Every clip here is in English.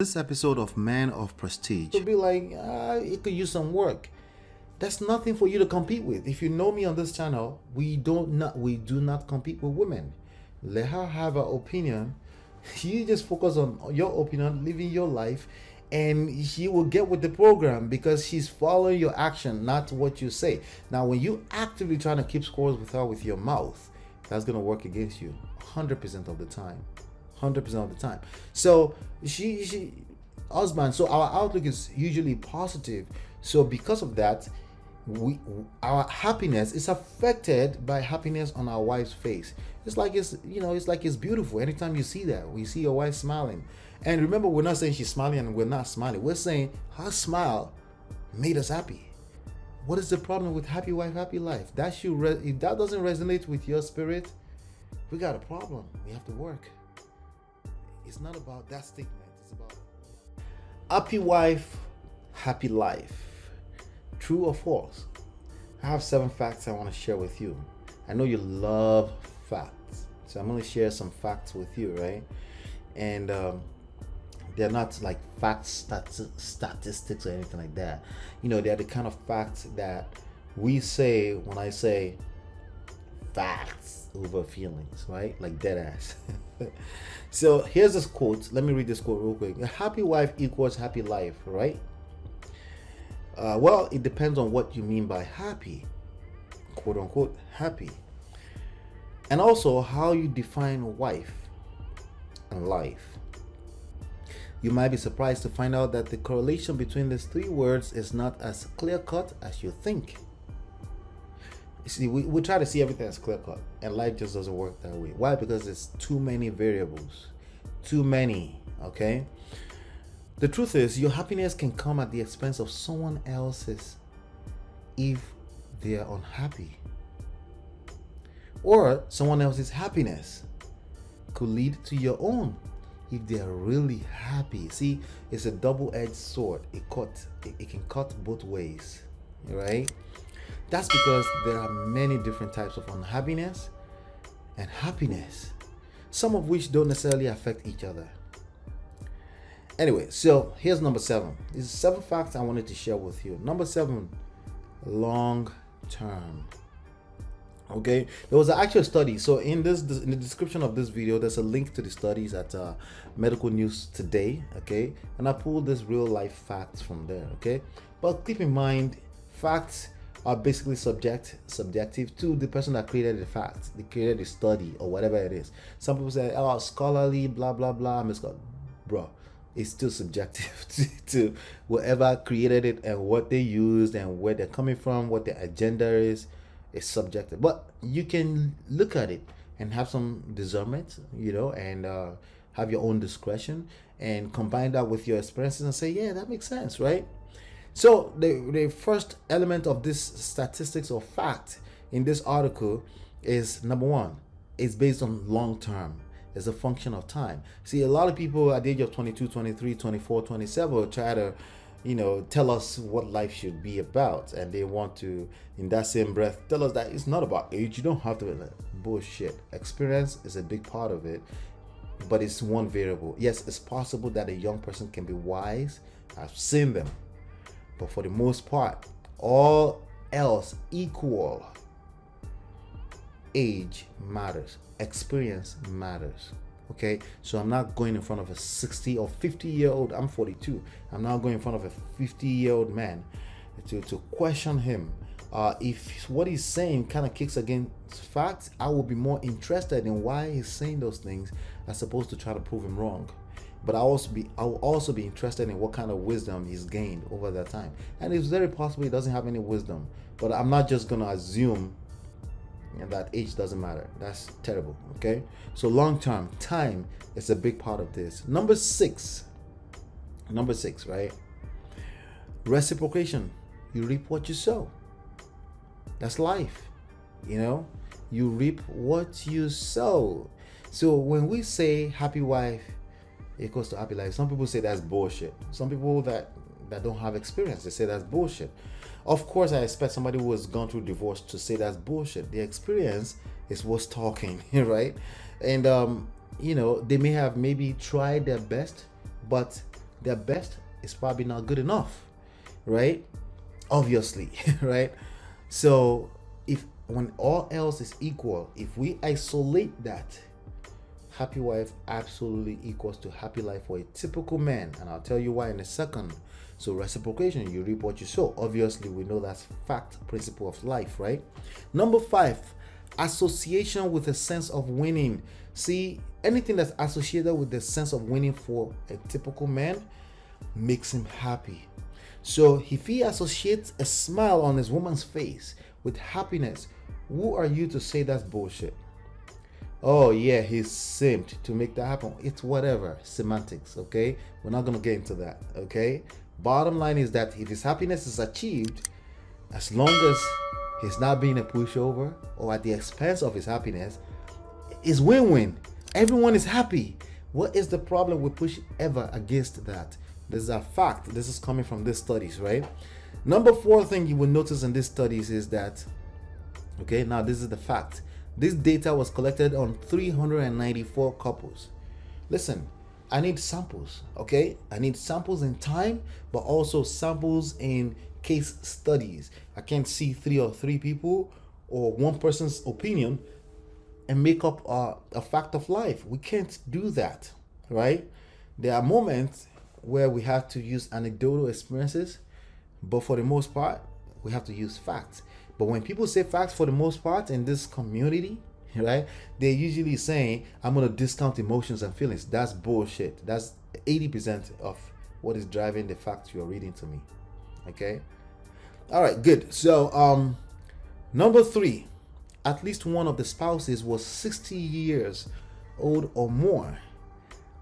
This episode of Man of Prestige To be like, it could use some work. That's nothing for you to compete with. If you know me on this channel, we do not compete with women. Let her have her opinion. You just focus on your opinion, living your life, and she will get with the program because she's following your action, not what you say. Now, when you actively trying to keep scores with her with your mouth, that's gonna work against you 100% of the time. 100% of the time. So she husband, so our outlook is usually positive. So because of that, our happiness is affected by happiness on our wife's face. It's like it's beautiful anytime you see that. We see your wife smiling. And remember, we're not saying she's smiling and we're not smiling. We're saying her smile made us happy. What is the problem with happy wife, happy life? That should if that doesn't resonate with your spirit, we got a problem. We have to work. It's not about that statement. It's about happy wife, happy life. True or false? I have 7 facts I want to share with you. I know you love facts, so I'm going to share some facts with you, right? And they're not like facts, statistics or anything like that. They're the kind of facts that we say when I say facts over feelings, right? Like dead ass. So here's this quote. Let me read this quote real quick. A happy wife equals happy life, right? Well, it depends on what you mean by happy, quote unquote happy, and also how you define wife and life. You might be surprised to find out that the correlation between these 3 words is not as clear cut as you think. You see, we try to see everything as clear cut, and life just doesn't work that way. Why? Because there's too many variables. Too many, okay? The truth is, your happiness can come at the expense of someone else's if they are unhappy. Or someone else's happiness could lead to your own if they are really happy. See, it's a double-edged sword. It can cut both ways, right? That's because there are many different types of unhappiness and happiness, some of which don't necessarily affect each other. Anyway, so here's number 7. These are 7 facts I wanted to share with you. Number 7, long term. Okay, there was an actual study. So in the description of this video, there's a link to the studies at Medical News Today. Okay, and I pulled this real life facts from there. Okay, but keep in mind, facts are basically subjective to the person that created the facts, they created the study or whatever it is. Some people say, oh, scholarly, blah blah blah. Bro, it's still subjective to whoever created it and what they used and where they're coming from, what their agenda is. It's subjective, but you can look at it and have some discernment, and have your own discretion and combine that with your experiences and say, yeah, that makes sense, right? So the first element of this statistics or fact in this article is, number 1, it's based on long term. It's a function of time. See, a lot of people at the age of 22, 23, 24, 27 will try to, tell us what life should be about. And they want to, in that same breath, tell us that it's not about age. You don't have to. Bullshit. Experience is a big part of it, but it's one variable. Yes, it's possible that a young person can be wise. I've seen them. But for the most part, all else equal, age matters, experience matters. Okay, so I'm not going in front of a 60 or 50-year-old. I'm 42. I'm not going in front of a 50-year-old man to question him. If what he's saying kind of kicks against facts, I will be more interested in why he's saying those things as opposed to try to prove him wrong. But I will also be interested in what kind of wisdom he's gained over that time. And it's very possible he doesn't have any wisdom. But I'm not just gonna assume that age doesn't matter. That's terrible. Okay. So long term, time is a big part of this. Number 6, right? Reciprocation. You reap what you sow. That's life. You reap what you sow. So when we say happy wife equals to happy life, some people say that's bullshit. Some people that don't have experience, they say that's bullshit. Of course, I expect somebody who has gone through divorce to say that's bullshit. The experience is what's talking, right? And they may have maybe tried their best, but their best is probably not good enough, right? Obviously, right? So if when all else is equal, if we isolate that, happy wife absolutely equals to happy life for a typical man, and I'll tell you why in a second. So reciprocation, you reap what you sow. Obviously, we know that's fact, principle of life, right? Number 5, association with a sense of winning. See, anything that's associated with the sense of winning for a typical man makes him happy. So if he associates a smile on his woman's face with happiness, who are you to say that's bullshit? Oh yeah, he's simped to make that happen. It's whatever, semantics, okay? We're not gonna get into that, okay? Bottom line is that if his happiness is achieved, as long as he's not being a pushover or at the expense of his happiness, it's win-win. Everyone is happy. What is the problem with pushing ever against that? This is a fact. This is coming from these studies, right? Number 4 thing you will notice in these studies is that, okay, now this is the fact. This data was collected on 394 couples. Listen, I need samples, okay? I need samples in time, but also samples in case studies. I can't see 3 people or one person's opinion and make up a fact of life. We can't do that, right? There are moments where we have to use anecdotal experiences, but for the most part, we have to use facts. But when people say facts for the most part in this community, right, they're usually saying, I'm going to discount emotions and feelings. That's bullshit. That's 80% of what is driving the facts you're reading to me. Okay? All right, good. So, number 3, at least one of the spouses was 60 years old or more.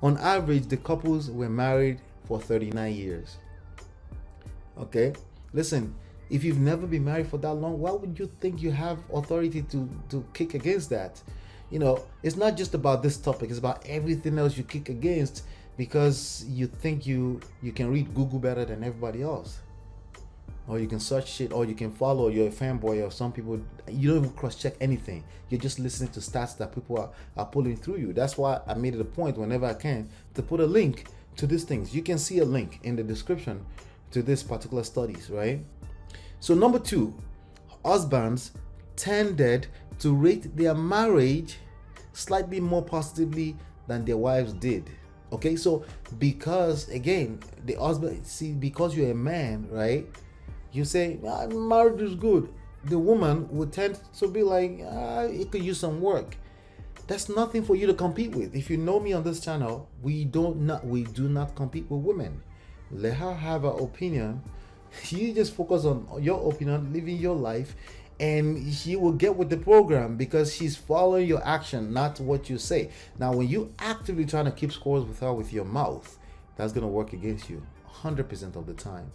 On average, the couples were married for 39 years. Okay? Listen, if you've never been married for that long, why would you think you have authority to kick against that? You know, it's not just about this topic, it's about everything else you kick against because you think you can read Google better than everybody else. Or you can search shit, or you can follow, you're a fanboy, or some people, you don't even cross-check anything. You're just listening to stats that people are pulling through you. That's why I made it a point whenever I can to put a link to these things. You can see a link in the description to this particular studies, right? So number 2, husbands tended to rate their marriage slightly more positively than their wives did. Okay, so because again, the husband, see, because you're a man, right? You say, marriage is good. The woman would tend to be like, it could use some work. That's nothing for you to compete with. If you know me on this channel, we do not compete with women. Let her have her opinion. You just focus on your opinion, living your life, and she will get with the program because she's following your action, not what you say. Now, when you actively trying to keep scores with her with your mouth, that's going to work against you 100% of the time.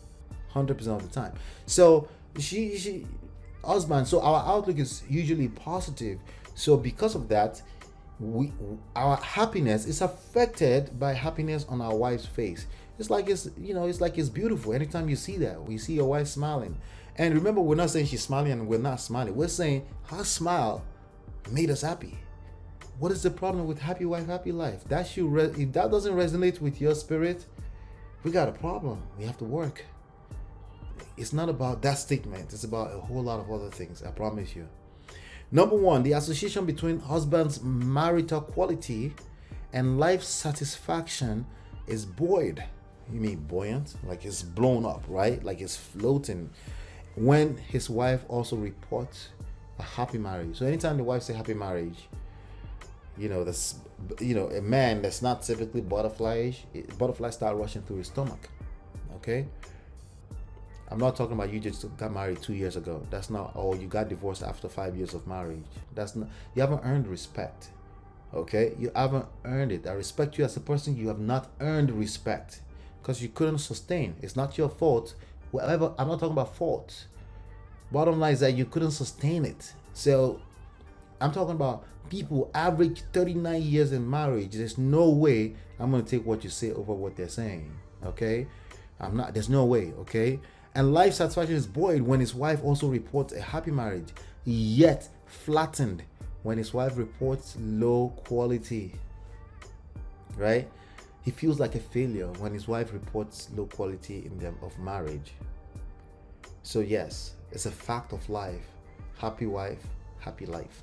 100% of the time. So she husband, so our outlook is usually positive. So because of that, our happiness is affected by happiness on our wife's face. It's like it's beautiful. Anytime you see that, we see your wife smiling. And remember, we're not saying she's smiling and we're not smiling. We're saying her smile made us happy. What is the problem with happy wife, happy life? That should if that doesn't resonate with your spirit, we got a problem. We have to work. It's not about that statement. It's about a whole lot of other things. I promise you. Number 1, the association between husband's marital quality and life satisfaction is buoyed. You mean buoyant? Like it's blown up, right? Like it's floating. When his wife also reports a happy marriage. So anytime the wife say happy marriage, that's a man that's not typically butterflies start rushing through his stomach. Okay? I'm not talking about you just got married 2 years ago. That's not, or you got divorced after 5 years of marriage. That's not, you haven't earned respect. Okay? You haven't earned it. I respect you as a person. You have not earned respect because you couldn't sustain. It's not your fault. Whatever, I'm not talking about fault. Bottom line is that you couldn't sustain it. So I'm talking about people average 39 years in marriage. There's no way I'm going to take what you say over what they're saying. Okay? There's no way. Okay? And life satisfaction is buoyed when his wife also reports a happy marriage, yet flattened when his wife reports low quality. Right? He feels like a failure when his wife reports low quality in them of marriage. So yes, it's a fact of life. Happy wife, happy life.